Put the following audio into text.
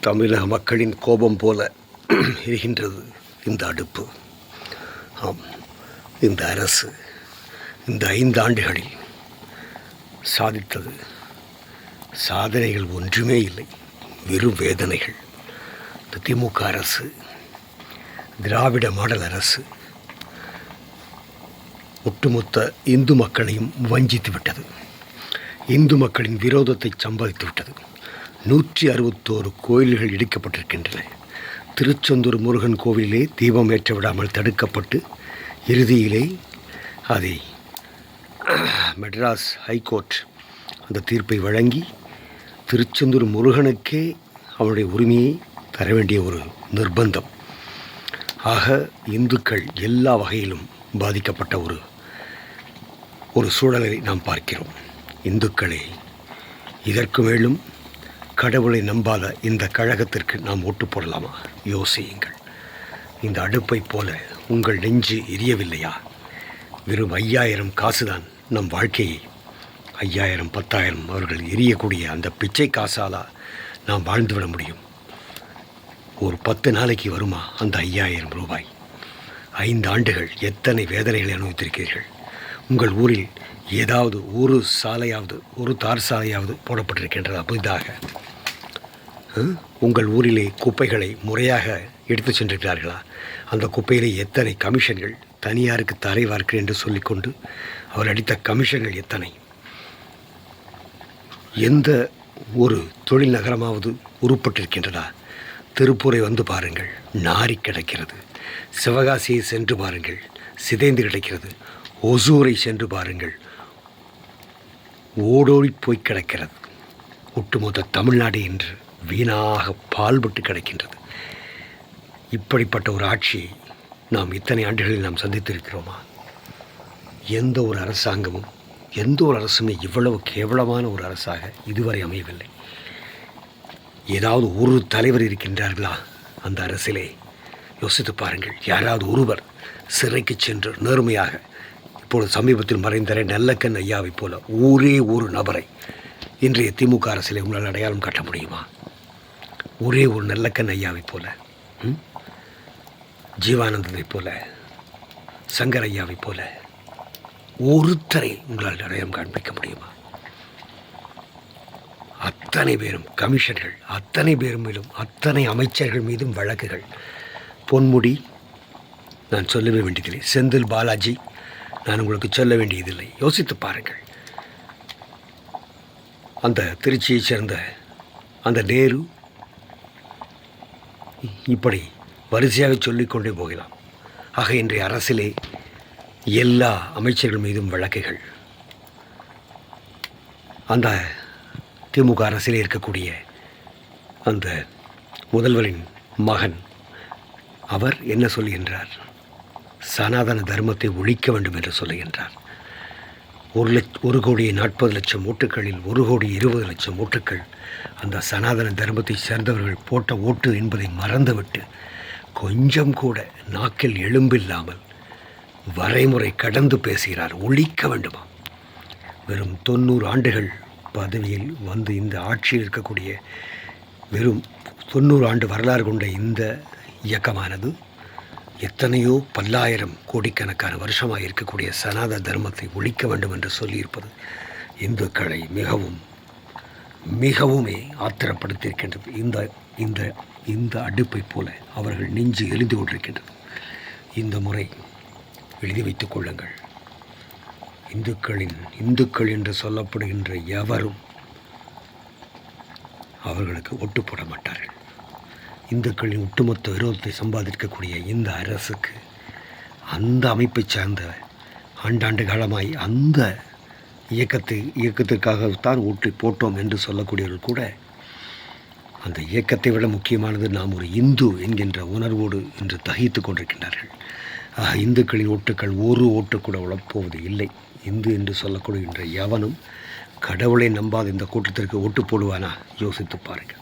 தமிழக மக்களின் கோபம் போல இருக்கின்றது இந்த அடுப்பு. ஆம், இந்த அரசு இந்த 5 ஆண்டுகளில் சாதித்தது சாதனைகள் ஒன்றுமே இல்லை, வெறும் வேதனைகள். இந்த திமுக அரசு, திராவிட மாடல் அரசு ஒட்டுமொத்த இந்து மக்களையும் வஞ்சித்து விட்டது. இந்து மக்களின் விரோதத்தை சம்பாதித்து விட்டது. 161 கோயில்கள் இடிக்கப்பட்டிருக்கின்றன. திருச்செந்தூர் முருகன் கோவிலிலே தீபம் ஏற்ற விடாமல் தடுக்கப்பட்டு இறுதியிலே அதை மெட்ராஸ் ஹைகோர்ட் அந்த தீர்ப்பை வழங்கி திருச்செந்தூர் முருகனுக்கே அவனுடைய உரிமையை தர வேண்டிய ஒரு நிர்பந்தம். ஆக இந்துக்கள் எல்லா வகையிலும் பாதிக்கப்பட்ட ஒரு சூழலை நாம் பார்க்கிறோம். இந்துக்களே, இதற்கு மேலும் கடவுளை நம்பாத இந்த கழகத்திற்கு நாம் ஓட்டு போடலாமா? யோசியுங்கள். இந்த அடுப்பை போல உங்கள் நெஞ்சு எரியவில்லையா? வெறும் 5000 காசுதான் நம் வாழ்க்கையை 5000 10,000 அவர்கள் எரியக்கூடிய அந்த பிச்சை காசாலா நாம் வாழ்ந்துவிட முடியும்? ஒரு 10 நாளைக்கு வருமா அந்த 5000 ரூபாய்? 5 ஆண்டுகள் எத்தனை வேதனைகளை அனுபவித்திருக்கிறீர்கள். உங்கள் ஊரில் ஏதாவது ஒரு சாலையாவது, ஒரு தார் சாலையாவது போடப்பட்டிருக்கின்றதா புதிதாக? உங்கள் ஊரிலே குப்பைகளை முறையாக எடுத்து சென்றிருக்கிறார்களா? அந்த குப்பையிலே எத்தனை கமிஷன்கள் தனியாருக்கு தரை வார்க்கிறேன் என்று சொல்லிக்கொண்டு அவர் அடித்த கமிஷன்கள் எத்தனை? எந்த ஒரு தொழில் நகரமாவது உருப்பட்டிருக்கின்றதா? திருப்பூரை வந்து பாருங்கள், நாரி கிடக்கிறது. சிவகாசியை சென்று பாருங்கள், சிதைந்து கிடக்கிறது. ஒசூரை சென்று பாருங்கள், ஓடோடி போய் கிடக்கிறது. ஒட்டுமொத்த தமிழ்நாடு என்று வீணாக பால்பட்டு கிடக்கின்றது. இப்படிப்பட்ட ஒரு ஆட்சியை நாம் இத்தனை ஆண்டுகளில் நாம் சந்தித்திருக்கிறோமா? எந்த ஒரு அரசாங்கமும், எந்த ஒரு அரசுமே இவ்வளவு கேவலமான ஒரு அரசாக இதுவரை அமையவில்லை. ஏதாவது ஒரு தலைவர் இருக்கின்றார்களா அந்த அரசிலே? யோசித்து பாருங்கள். யாராவது ஒருவர் சிறைக்கு சென்று நேர்மையாக, இப்பொழுது சமீபத்தில் மறைந்த நல்லக்கண் ஐயாவை போல ஒரே ஒரு நபரை இன்றைய திமுக அரசிலே உங்களால் அடையாளம் காட்ட முடியுமா? ஒரே ஒரு நல்லக்கண் ஐயாவை போல, ஜீவானந்தனை போல, சங்கர் ஐயாவை போல ஒருத்தரை உங்களால் அடையாளம் காண்பிக்க முடியுமா? அத்தனை பேரும் கமிஷன்கள், அத்தனை பேரும் மீதும், அத்தனை அமைச்சர்கள் மீதும் வழக்குகள். பொன்முடி நான் சொல்லவே வேண்டியதில்லை, செந்தில் பாலாஜி நான் உங்களுக்கு சொல்ல வேண்டியதில்லை. யோசித்து பாருங்கள். அந்த திருச்சியைச் சேர்ந்த அந்த நேரு, இப்படி வரிசையாக சொல்லிக்கொண்டே போகலாம். ஆக இன்றைய அரசிலே எல்லா அமைச்சர்கள் மீதும் வழக்குகள். அந்த திமுக அரசிலே இருக்கக்கூடிய அந்த முதல்வரின் மகன், அவர் என்ன சொல்கின்றார்? சனாதன தர்மத்தை ஒழிக்க வேண்டும் என்று சொல்லுகின்றார். 1,40,00,000 ஓட்டுகளில் 1,20,00,000 ஓட்டுக்கள் அந்த சனாதன தர்மத்தை சேர்ந்தவர்கள் போட்ட ஓட்டு என்பதை மறந்துவிட்டு கொஞ்சம் கூட நாக்கில் எலும்பில்லாமல் வரைமுறை கடந்து பேசுகிறார். ஒழிக்க வேண்டுமா? வெறும் 90 ஆண்டுகள் பதவியில் வந்து இந்த ஆட்சியில் இருக்கக்கூடிய வெறும் 90 ஆண்டு வரலாறு கொண்ட இந்த இயக்கமானது எத்தனையோ பல்லாயிரம் கோடிக்கணக்கான வருஷமாக இருக்கக்கூடிய சனாதன தர்மத்தை ஒழிக்க வேண்டும் என்று சொல்லியிருப்பது இந்துக்களை மிகவுமே ஆத்திரப்படுத்தியிருக்கின்றது. இந்த இந்த அடுப்பை போல அவர்கள் நெஞ்சு எழுந்து கொண்டிருக்கின்றது. இந்த முறை எழுதி வைத்துக் கொள்ளுங்கள். இந்துக்கள் என்று சொல்லப்படுகின்ற எவரும் அவர்களுக்கு ஒட்டு போட மாட்டார்கள். இந்துக்களின் ஒட்டுமொத்த விரோதத்தை சம்பாதிக்கக்கூடிய இந்த அரசுக்கு, அந்த அமைப்பை சார்ந்த ஆண்டாண்டு காலமாய் அந்த இயக்கத்திற்காகத்தான் ஓட்டு போட்டோம் என்று சொல்லக்கூடியவர்கள் கூட அந்த இயக்கத்தை விட முக்கியமானது நாம் ஒரு இந்து என்கின்ற உணர்வோடு இன்று தகித்து கொண்டிருக்கின்றார்கள். இந்துக்களின் ஓட்டுக்கள் ஒரு ஓட்டு கூட உழப்போவது இல்லை. இந்து என்று சொல்லப்படுகின்ற எவனும் கடவுளை நம்பாத இந்த கூட்டத்திற்கு ஓட்டு போடுவானா? யோசித்து பாருங்கள்.